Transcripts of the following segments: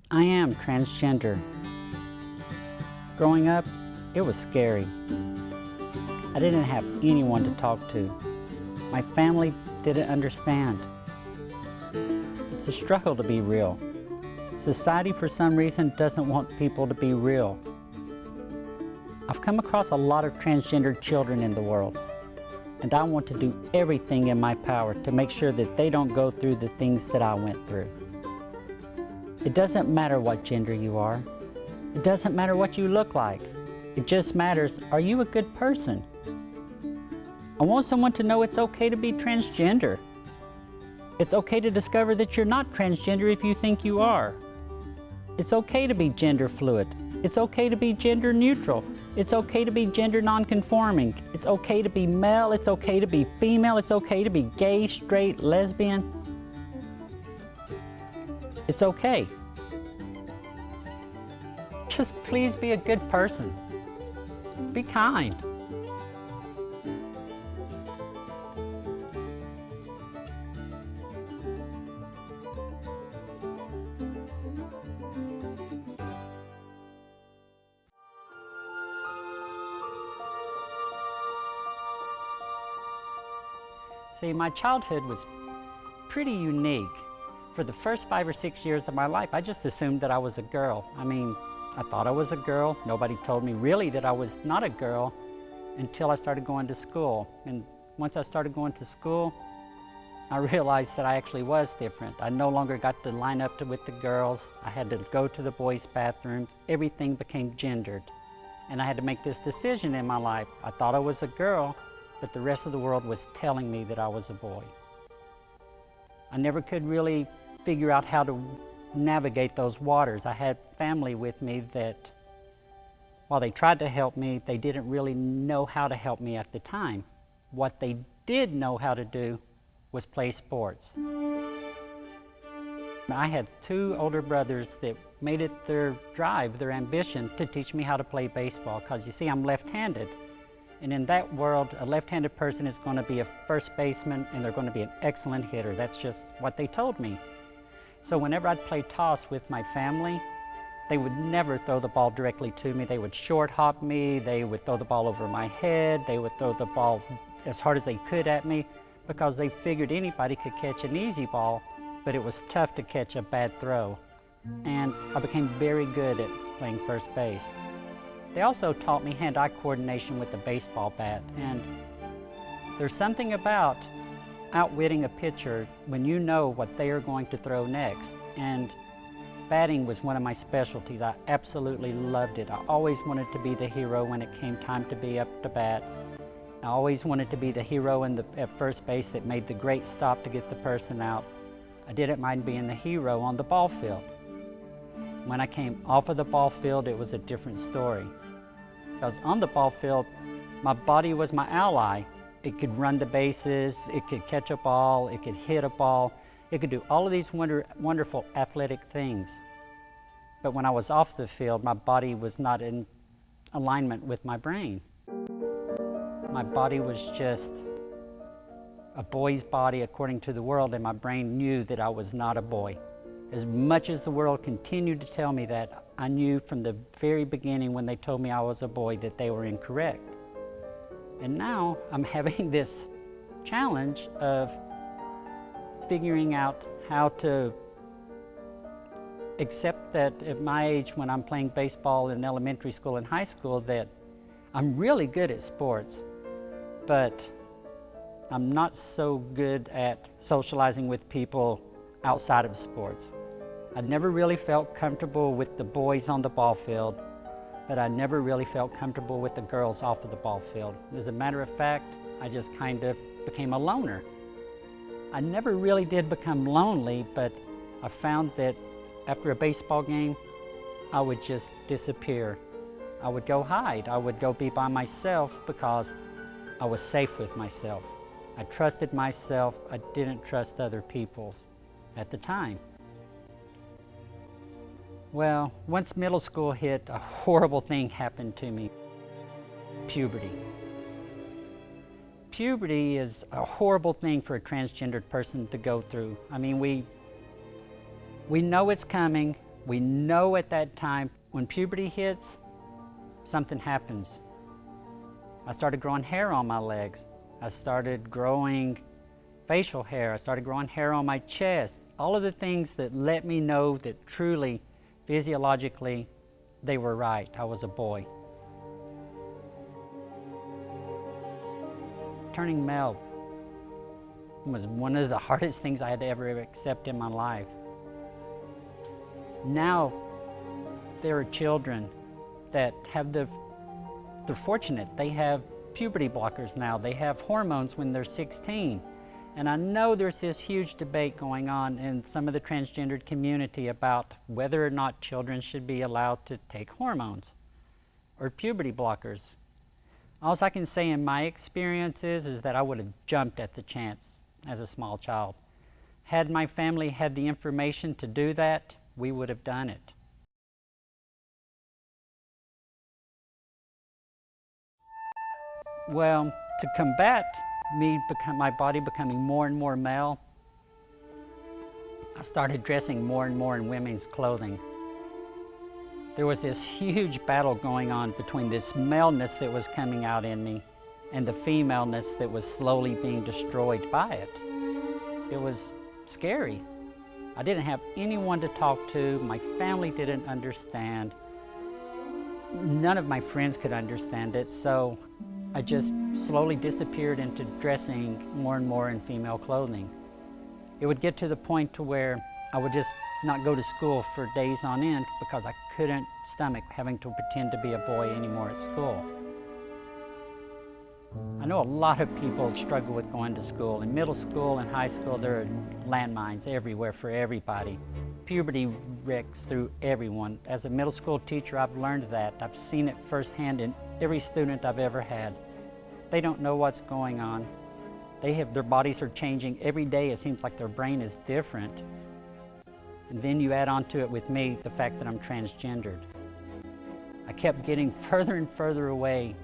I am transgender. Growing up, it was scary. I didn't have anyone to talk to. My family didn't understand. It's a struggle to be real. Society, for some reason, doesn't want people to be real. I've come across a lot of transgender children in the world, and I want to do everything in my power to make sure that they don't go through the things that I went through. It doesn't matter what gender you are. It doesn't matter what you look like. It just matters, are you a good person? I want someone to know it's okay to be transgender. It's okay to discover that you're not transgender if you think you are. It's okay to be gender fluid. It's okay to be gender neutral. It's okay to be gender non-conforming. It's okay to be male. It's okay to be female. It's okay to be gay, straight, lesbian. It's okay. Just please be a good person. Be kind. See, my childhood was pretty unique. For the first 5 or 6 years of my life, I just assumed that I was a girl. I mean, I thought I was a girl. Nobody told me really that I was not a girl until I started going to school. And once I started going to school, I realized that I actually was different. I no longer got to line up with the girls. I had to go to the boys' bathrooms. Everything became gendered. And I had to make this decision in my life. I thought I was a girl, but the rest of the world was telling me that I was a boy. I never could really figure out how to navigate those waters. I had family with me that, while they tried to help me, they didn't really know how to help me at the time. What they did know how to do was play sports. I had 2 older brothers that made it their drive, their ambition, to teach me how to play baseball, because you see, I'm left-handed. And in that world, a left-handed person is going to be a first baseman and they're going to be an excellent hitter. That's just what they told me. So whenever I'd play toss with my family, they would never throw the ball directly to me. They would short hop me, they would throw the ball over my head, they would throw the ball as hard as they could at me, because they figured anybody could catch an easy ball, but it was tough to catch a bad throw. And I became very good at playing first base. They also taught me hand-eye coordination with the baseball bat, and there's something about outwitting a pitcher when you know what they are going to throw next. And batting was one of my specialties. I absolutely loved it. I always wanted to be the hero when it came time to be up to bat. I always wanted to be the hero at first base that made the great stop to get the person out. I didn't mind being the hero on the ball field. When I came off of the ball field, it was a different story. Because on the ball field, my body was my ally. It could run the bases, it could catch a ball, it could hit a ball, it could do all of these wonderful athletic things. But when I was off the field, my body was not in alignment with my brain. My body was just a boy's body according to the world, and my brain knew that I was not a boy. As much as the world continued to tell me that, I knew from the very beginning when they told me I was a boy that they were incorrect. And now I'm having this challenge of figuring out how to accept that at my age, when I'm playing baseball in elementary school and high school, that I'm really good at sports, but I'm not so good at socializing with people outside of sports. I never really felt comfortable with the boys on the ball field, but I never really felt comfortable with the girls off of the ball field. As a matter of fact, I just kind of became a loner. I never really did become lonely, but I found that after a baseball game, I would just disappear. I would go hide. I would go be by myself because I was safe with myself. I trusted myself. I didn't trust other people at the time. Well, once middle school hit, a horrible thing happened to me. Puberty. Puberty is a horrible thing for a transgendered person to go through. I mean, we know it's coming, We know at that time, when puberty hits, something happens. I started growing hair on my legs. I started growing facial hair. I started growing hair on my chest. All of the things that let me know that truly, physiologically, they were right. I was a boy. Turning male was one of the hardest things I had to ever accept in my life. Now, there are children that have they're fortunate. They have puberty blockers now. They have hormones when they're 16. And I know there's this huge debate going on in some of the transgendered community about whether or not children should be allowed to take hormones or puberty blockers. All I can say in my experiences is that I would have jumped at the chance as a small child. Had my family had the information to do that, we would have done it. Well, to combat my body becoming more and more male, I started dressing more and more in women's clothing. There was this huge battle going on between this maleness that was coming out in me and the femaleness that was slowly being destroyed by it. It was scary. I didn't have anyone to talk to. My family didn't understand. None of my friends could understand it, so I just slowly disappeared into dressing more and more in female clothing. It would get to the point to where I would just not go to school for days on end because I couldn't stomach having to pretend to be a boy anymore at school. I know a lot of people struggle with going to school. In middle school and high school, there are landmines everywhere for everybody. Puberty wrecks through everyone. As a middle school teacher, I've learned that. I've seen it firsthand in every student I've ever had. They don't know what's going on. Their bodies are changing every day. It seems like their brain is different. And then you add on to it with me the fact that I'm transgendered. I kept getting further and further away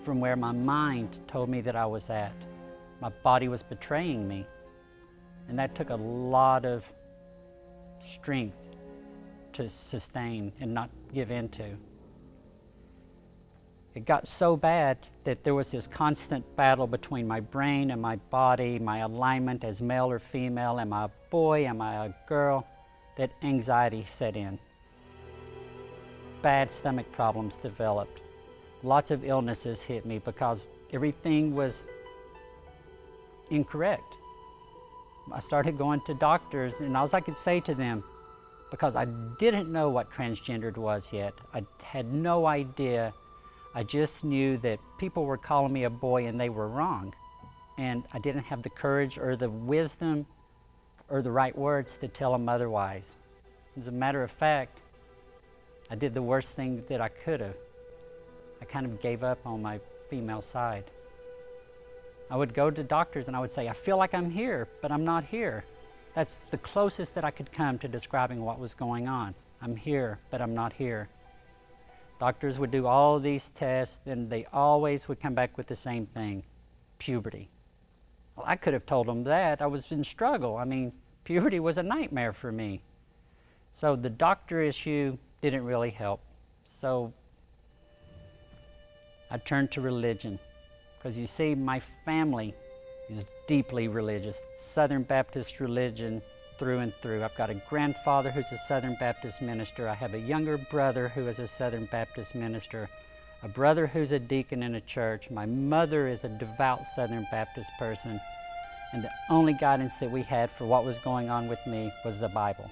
from where my mind told me that I was at. My body was betraying me. And that took a lot of strength to sustain and not give in to. It got so bad that there was this constant battle between my brain and my body, my alignment as male or female. Am I a boy? Am I a girl? That anxiety set in. Bad stomach problems developed. Lots of illnesses hit me because everything was incorrect. I started going to doctors, and all I could say to them, because I didn't know what transgendered was yet, I had no idea. I just knew that people were calling me a boy and they were wrong. And I didn't have the courage or the wisdom or the right words to tell them otherwise. As a matter of fact, I did the worst thing that I could have. I kind of gave up on my female side. I would go to doctors and I would say, I feel like I'm here, but I'm not here. That's the closest that I could come to describing what was going on. I'm here, but I'm not here. Doctors would do all these tests and they always would come back with the same thing, puberty. Well, I could have told them that. I was in struggle. I mean, puberty was a nightmare for me. So the doctor issue didn't really help. So I turned to religion. Because you see, my family is deeply religious, Southern Baptist religion through and through. I've got a grandfather who's a Southern Baptist minister. I have a younger brother who is a Southern Baptist minister, a brother who's a deacon in a church. My mother is a devout Southern Baptist person. And the only guidance that we had for what was going on with me was the Bible.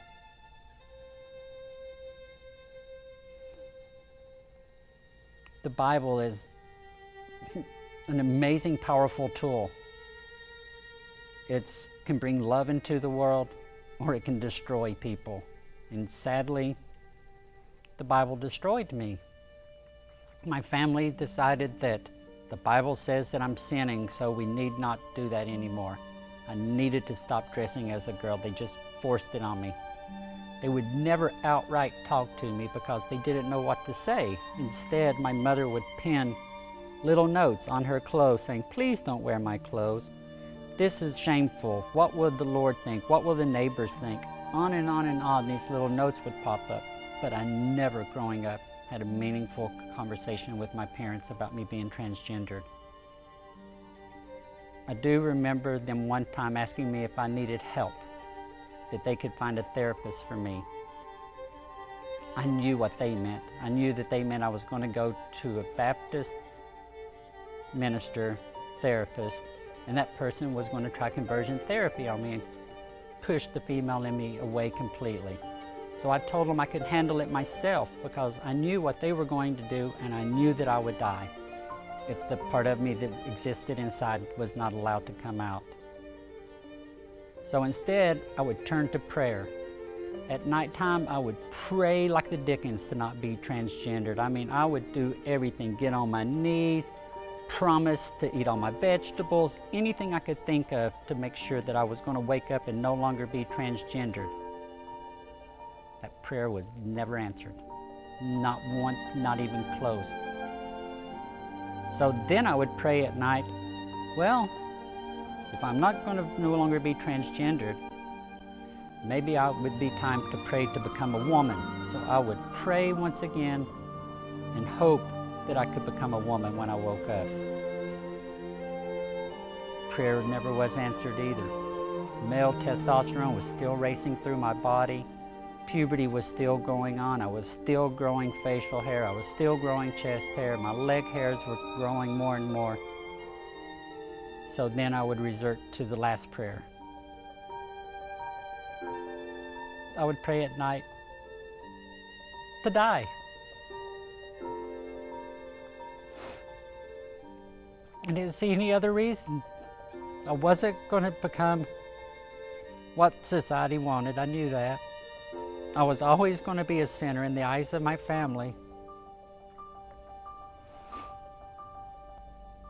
The Bible is an amazing, powerful tool. It can bring love into the world, or it can destroy people. And sadly, the Bible destroyed me. My family decided that the Bible says that I'm sinning, so we need not do that anymore. I needed to stop dressing as a girl. They just forced it on me. They would never outright talk to me because they didn't know what to say. Instead, my mother would pen little notes on her clothes saying, please don't wear my clothes. This is shameful. What would the Lord think? What will the neighbors think? On and on and on, these little notes would pop up. but I never, growing up, had a meaningful conversation with my parents about me being transgendered. I do remember them one time asking me if I needed help, that they could find a therapist for me. I knew what they meant. I knew that they meant I was going to go to a Baptist minister, therapist, and that person was going to try conversion therapy on me and push the female in me away completely. So I told them I could handle it myself because I knew what they were going to do, and I knew that I would die if the part of me that existed inside was not allowed to come out. So instead, I would turn to prayer. At nighttime, I would pray like the Dickens to not be transgendered. I mean, I would do everything, get on my knees, promise to eat all my vegetables, anything I could think of to make sure that I was going to wake up and no longer be transgendered. That prayer was never answered. Not once, not even close. So then I would pray at night, well, if I'm not going to no longer be transgendered, maybe it would be time to pray to become a woman. So I would pray once again and hope that I could become a woman when I woke up. Prayer never was answered either. Male testosterone was still racing through my body. Puberty was still going on. I was still growing facial hair. I was still growing chest hair. My leg hairs were growing more and more. So then I would resort to the last prayer. I would pray at night to die. I didn't see any other reason. I wasn't going to become what society wanted. I knew that. I was always going to be a sinner in the eyes of my family.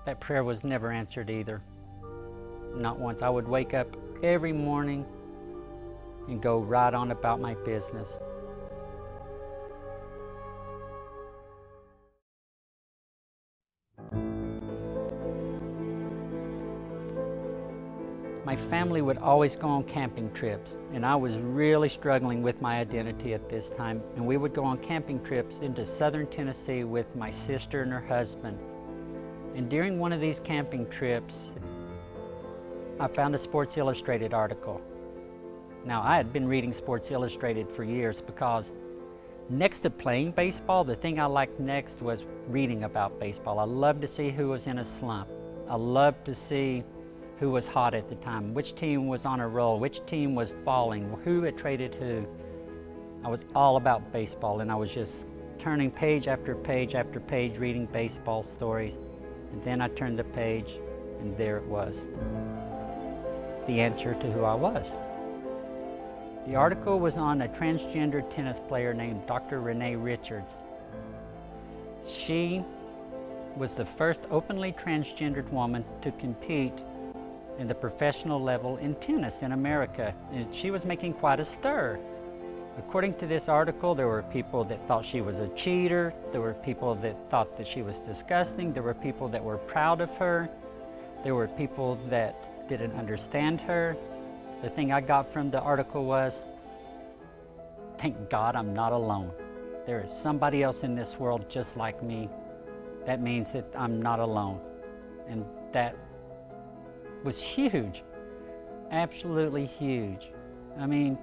That prayer was never answered either. Not once. I would wake up every morning and go right on about my business. My family would always go on camping trips, and I was really struggling with my identity at this time. And we would go on camping trips into southern Tennessee with my sister and her husband. And during one of these camping trips, I found a Sports Illustrated article. Now, I had been reading Sports Illustrated for years because next to playing baseball, the thing I liked next was reading about baseball. I loved to see who was in a slump. I loved to see who was hot at the time, which team was on a roll, which team was falling, who had traded who. I was all about baseball, and I was just turning page after page after page reading baseball stories. And then I turned the page, and there it was, the answer to who I was. The article was on a transgender tennis player named Dr. Renee Richards. She was the first openly transgendered woman to compete in the professional level in tennis in America, and she was making quite a stir. According to this article, there were people that thought she was a cheater, there were people that thought that she was disgusting, there were people that were proud of her, there were people that didn't understand her. The thing I got from the article was, thank God I'm not alone. There is somebody else in this world just like me. That means that I'm not alone. And that was huge, absolutely huge. I mean,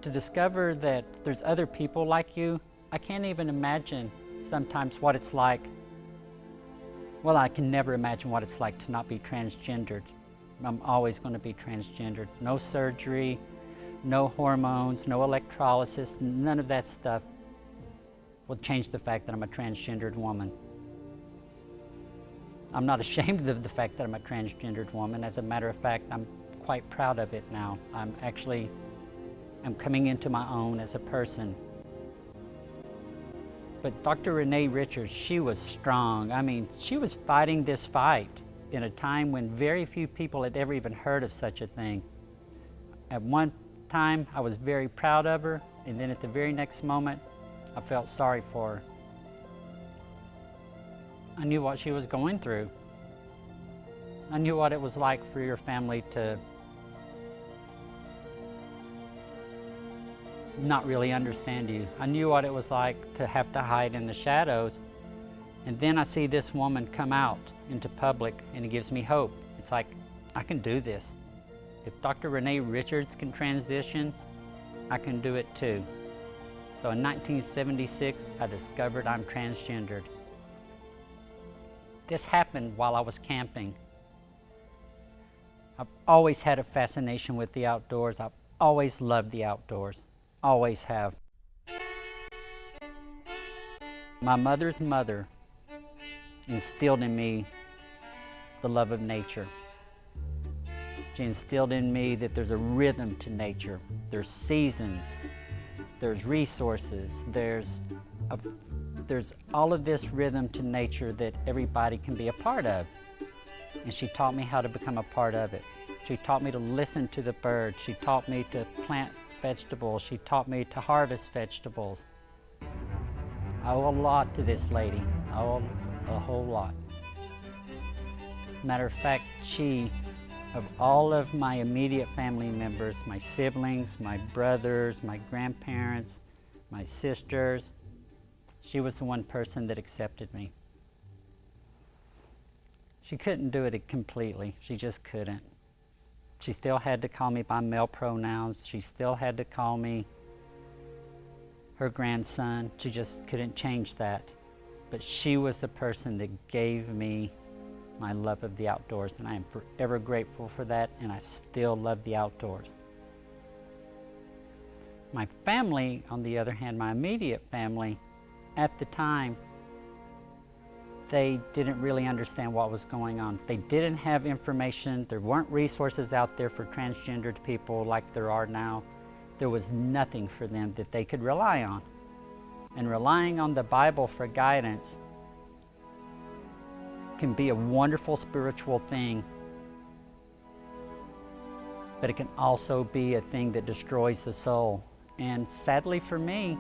to discover that there's other people like you, I can't even imagine sometimes what it's like. Well, I can never imagine what it's like to not be transgendered. I'm always going to be transgendered. No surgery, no hormones, no electrolysis, none of that stuff will change the fact that I'm a transgendered woman. I'm not ashamed of the fact that I'm a transgendered woman. As a matter of fact, I'm quite proud of it now. I'm coming into my own as a person. But Dr. Renee Richards, she was strong. I mean, she was fighting this fight in a time when very few people had ever even heard of such a thing. At one time, I was very proud of her, and then at the very next moment, I felt sorry for her. I knew what she was going through. I knew what it was like for your family to not really understand you. I knew what it was like to have to hide in the shadows. And then I see this woman come out into public, and it gives me hope. It's like, I can do this. If Dr. Renee Richards can transition, I can do it too. So in 1976, I discovered I'm transgendered. This happened while I was camping. I've always had a fascination with the outdoors. I've always loved the outdoors, always have. My mother's mother instilled in me the love of nature. She instilled in me that there's a rhythm to nature. There's seasons, there's resources, there's all of this rhythm to nature that everybody can be a part of. And she taught me how to become a part of it. She taught me to listen to the birds. She taught me to plant vegetables. She taught me to harvest vegetables. I owe a lot to this lady. I owe a whole lot. Matter of fact, she, of all of my immediate family members, my siblings, my brothers, my grandparents, my sisters, she was the one person that accepted me. She couldn't do it completely. She just couldn't. She still had to call me by male pronouns. She still had to call me her grandson. She just couldn't change that. But she was the person that gave me my love of the outdoors, and I am forever grateful for that, and I still love the outdoors. My family, on the other hand, my immediate family, at the time, they didn't really understand what was going on. They didn't have information. There weren't resources out there for transgendered people like there are now. There was nothing for them that they could rely on. And relying on the Bible for guidance can be a wonderful spiritual thing, but it can also be a thing that destroys the soul. And sadly for me,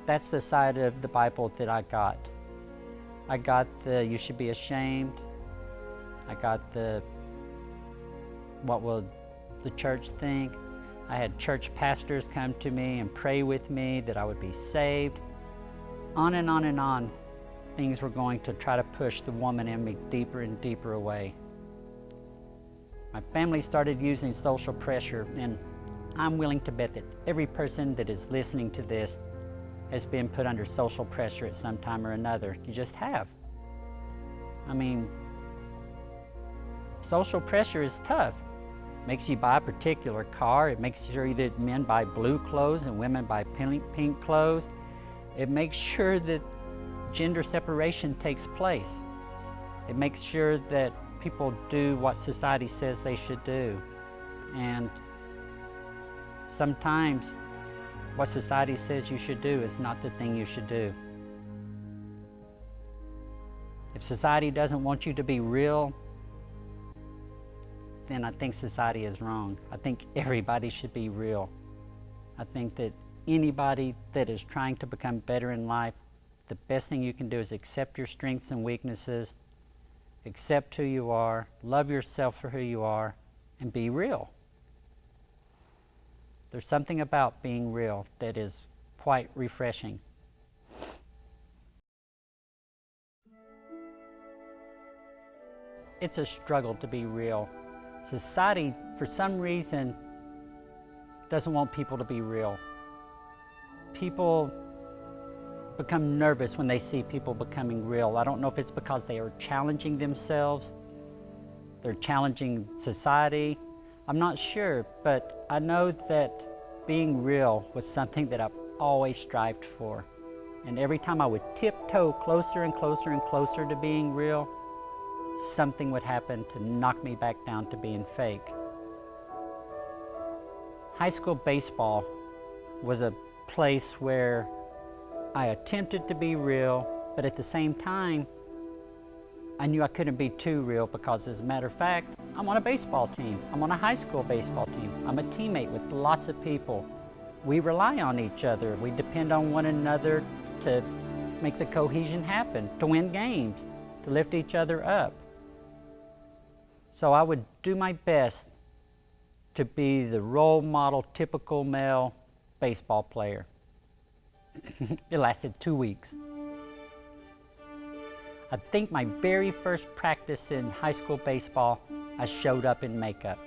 that's the side of the Bible that I got. I got the you should be ashamed. I got the what will the church think. I had church pastors come to me and pray with me that I would be saved. On and on and on, things were going to try to push the woman in me deeper and deeper away. My family started using social pressure, and I'm willing to bet that every person that is listening to this has been put under social pressure at some time or another. You just have. I mean, social pressure is tough. It makes you buy a particular car. It makes sure that men buy blue clothes and women buy pink clothes. It makes sure that gender separation takes place. It makes sure that people do what society says they should do. And sometimes what society says you should do is not the thing you should do. If society doesn't want you to be real, then I think society is wrong. I think everybody should be real. I think that anybody that is trying to become better in life, the best thing you can do is accept your strengths and weaknesses, accept who you are, love yourself for who you are, and be real. There's something about being real that is quite refreshing. It's a struggle to be real. Society, for some reason, doesn't want people to be real. People become nervous when they see people becoming real. I don't know if it's because they are challenging themselves, they're challenging society. I'm not sure, but I know that being real was something that I've always strived for. And every time I would tiptoe closer and closer and closer to being real, something would happen to knock me back down to being fake. High school baseball was a place where I attempted to be real, but at the same time, I knew I couldn't be too real because, as a matter of fact, I'm on a baseball team. I'm on a high school baseball team. I'm a teammate with lots of people. We rely on each other. We depend on one another to make the cohesion happen, to win games, to lift each other up. So I would do my best to be the role model, typical male baseball player. It lasted 2 weeks. I think my very first practice in high school baseball, I showed up in makeup.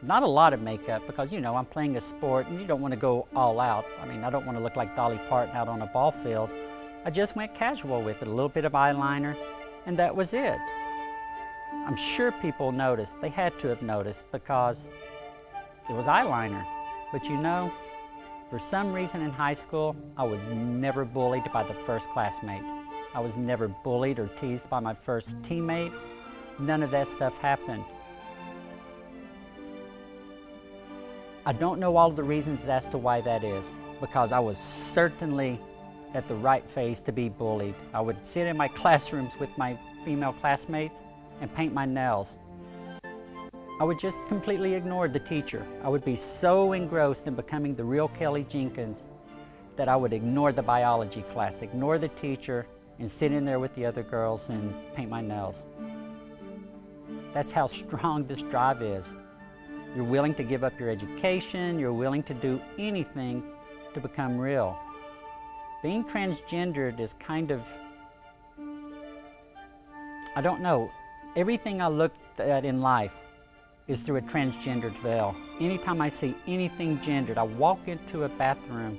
Not a lot of makeup because, you know, I'm playing a sport and you don't want to go all out. I mean, I don't want to look like Dolly Parton out on a ball field. I just went casual with it, a little bit of eyeliner, and that was it. I'm sure people noticed. They had to have noticed because it was eyeliner. But you know, for some reason in high school, I was never bullied by the first classmate. I was never bullied or teased by my first teammate. None of that stuff happened. I don't know all the reasons as to why that is, because I was certainly at the right phase to be bullied. I would sit in my classrooms with my female classmates and paint my nails. I would just completely ignore the teacher. I would be so engrossed in becoming the real Kelly Jenkins that I would ignore the biology class, ignore the teacher, and sit in there with the other girls and paint my nails. That's how strong this drive is. You're willing to give up your education, you're willing to do anything to become real. Being transgendered is kind of, I don't know, everything I looked at in life is through a transgendered veil. Anytime I see anything gendered, I walk into a bathroom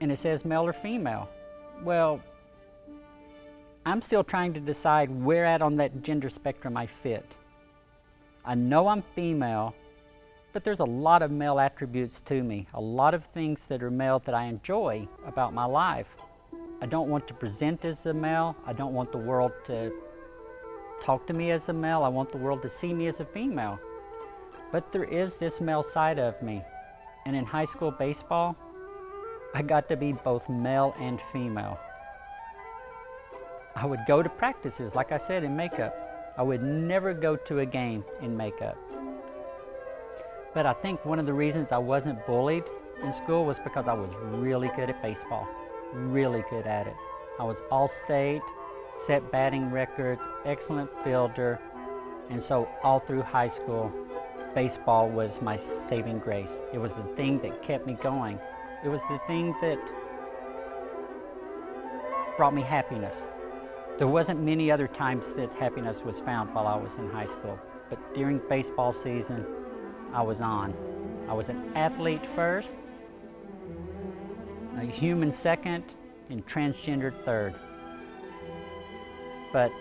and it says male or female. Well, I'm still trying to decide where at on that gender spectrum I fit. I know I'm female, but there's a lot of male attributes to me, a lot of things that are male that I enjoy about my life. I don't want to present as a male. I don't want the world to talk to me as a male. I want the world to see me as a female. But there is this male side of me. And in high school baseball, I got to be both male and female. I would go to practices, like I said, in makeup. I would never go to a game in makeup. But I think one of the reasons I wasn't bullied in school was because I was really good at baseball, really good at it. I was all-state, set batting records, excellent fielder, and so all through high school, baseball was my saving grace. It was the thing that kept me going. It was the thing that brought me happiness. There wasn't many other times that happiness was found while I was in high school, but during baseball season, I was on. I was an athlete first, a human second, and transgendered third. But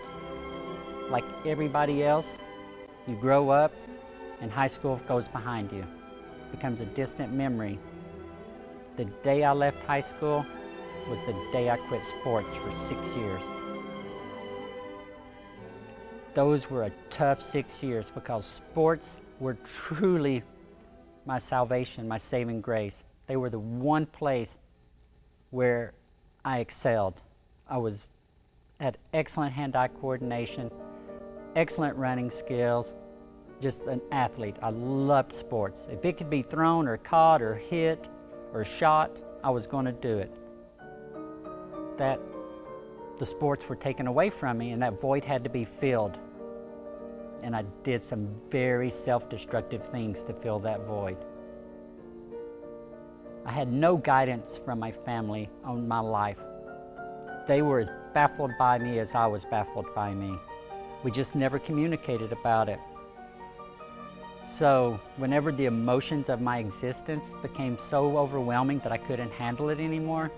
like everybody else, you grow up and high school goes behind you. It becomes a distant memory. The day I left high school was the day I quit sports for 6 years. Those were a tough 6 years because sports were truly my salvation, my saving grace. They were the one place where I excelled. I had excellent hand-eye coordination, excellent running skills, just an athlete. I loved sports. If it could be thrown or caught or hit or shot, I was going to do it. The sports were taken away from me and that void had to be filled. And I did some very self-destructive things to fill that void. I had no guidance from my family on my life. They were as baffled by me as I was baffled by me. We just never communicated about it. So whenever the emotions of my existence became so overwhelming that I couldn't handle it anymore,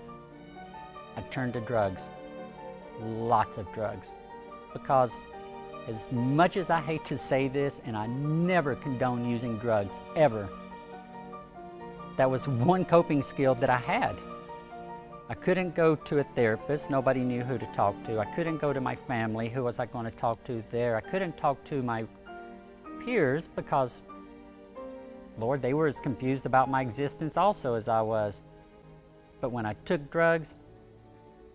I turned to drugs. Lots of drugs. Because as much as I hate to say this, and I never condone using drugs, ever, that was one coping skill that I had. I couldn't go to a therapist, nobody knew who to talk to. I couldn't go to my family, who was I going to talk to there? I couldn't talk to my peers because, Lord, they were as confused about my existence also as I was. But when I took drugs,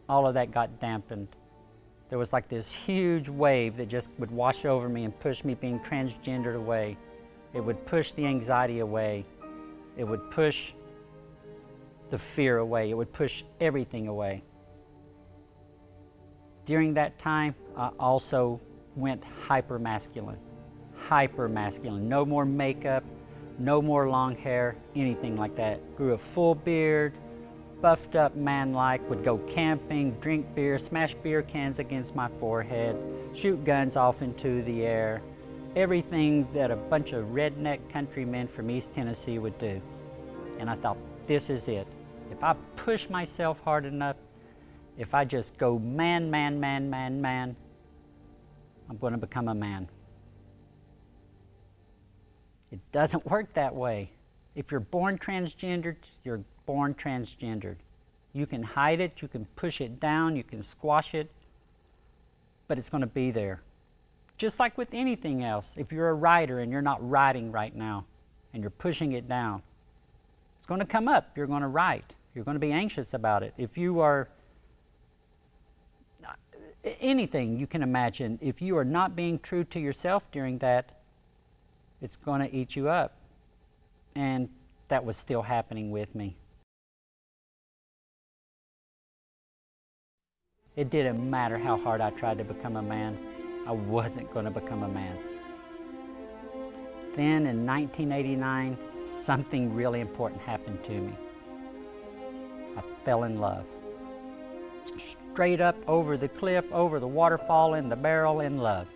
all of that got dampened. There was like this huge wave that just would wash over me and push me being transgendered away. It would push the anxiety away. It would push the fear away. It would push everything away. During that time, I also went hyper-masculine. Hyper-masculine. No more makeup, No more long hair, anything like that. Grew a full beard, buffed up man-like, would go camping, drink beer, smash beer cans against my forehead, shoot guns off into the air. Everything that a bunch of redneck countrymen from East Tennessee would do. And I thought, this is it. If I push myself hard enough, if I just go man, man, man, man, man, I'm going to become a man. It doesn't work that way. If you're born transgendered, you're born transgendered. You can hide it, you can push it down, you can squash it, but it's going to be there. Just like with anything else, if you're a writer and you're not writing right now and you're pushing it down, it's going to come up. You're going to write. You're going to be anxious about it. If you are anything you can imagine, if you are not being true to yourself during that, it's going to eat you up. And that was still happening with me. It didn't matter how hard I tried to become a man. I wasn't going to become a man. Then in 1989, something really important happened to me. I fell in love. Straight up over the cliff, over the waterfall, in the barrel, in love.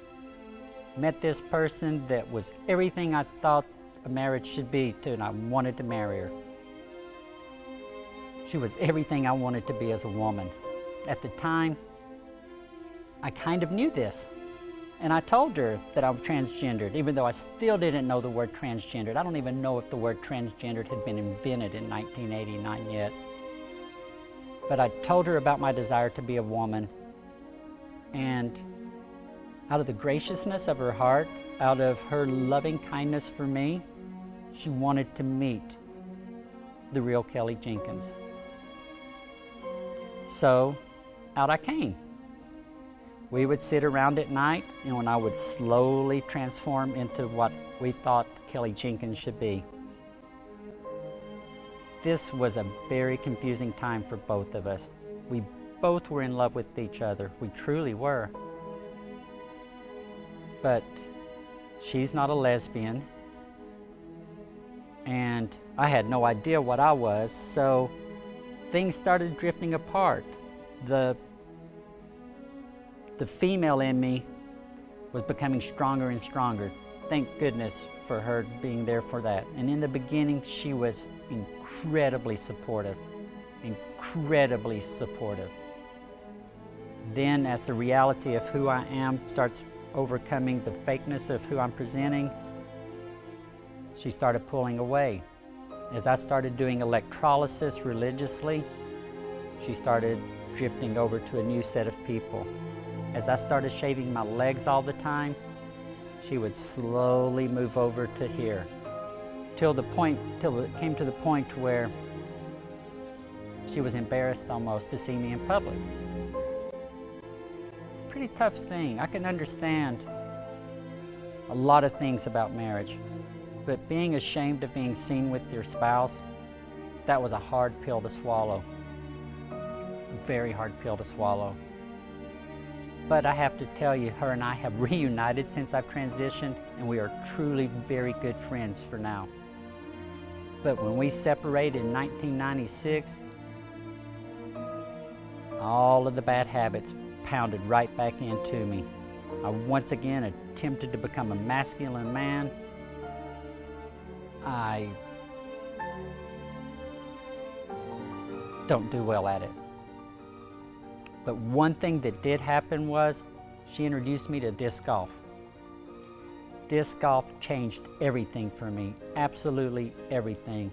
Met this person that was everything I thought a marriage should be too, and I wanted to marry her. She was everything I wanted to be as a woman. At the time, I kind of knew this. And I told her that I'm transgendered, even though I still didn't know the word transgendered. I don't even know if the word transgendered had been invented in 1989 yet. But I told her about my desire to be a woman. And out of the graciousness of her heart, out of her loving kindness for me, she wanted to meet the real Kelly Jenkins. So out I came. We would sit around at night, and when I would slowly transform into what we thought Kelly Jenkins should be. This was a very confusing time for both of us. We both were in love with each other. We truly were. But she's not a lesbian, and I had no idea what I was, so things started drifting apart. The female in me was becoming stronger and stronger. Thank goodness for her being there for that. And in the beginning, she was incredibly supportive, incredibly supportive. Then as the reality of who I am starts overcoming the fakeness of who I'm presenting, she started pulling away. As I started doing electrolysis religiously, she started drifting over to a new set of people. As I started shaving my legs all the time, she would slowly move over to here, till it came to the point where she was embarrassed almost to see me in public. Pretty tough thing. I can understand a lot of things about marriage, but being ashamed of being seen with your spouse, that was a hard pill to swallow. A very hard pill to swallow. But I have to tell you, her and I have reunited since I've transitioned, and we are truly very good friends for now. But when we separated in 1996, all of the bad habits pounded right back into me. I once again attempted to become a masculine man. I don't do well at it. But one thing that did happen was she introduced me to disc golf. Disc golf changed everything for me, absolutely everything.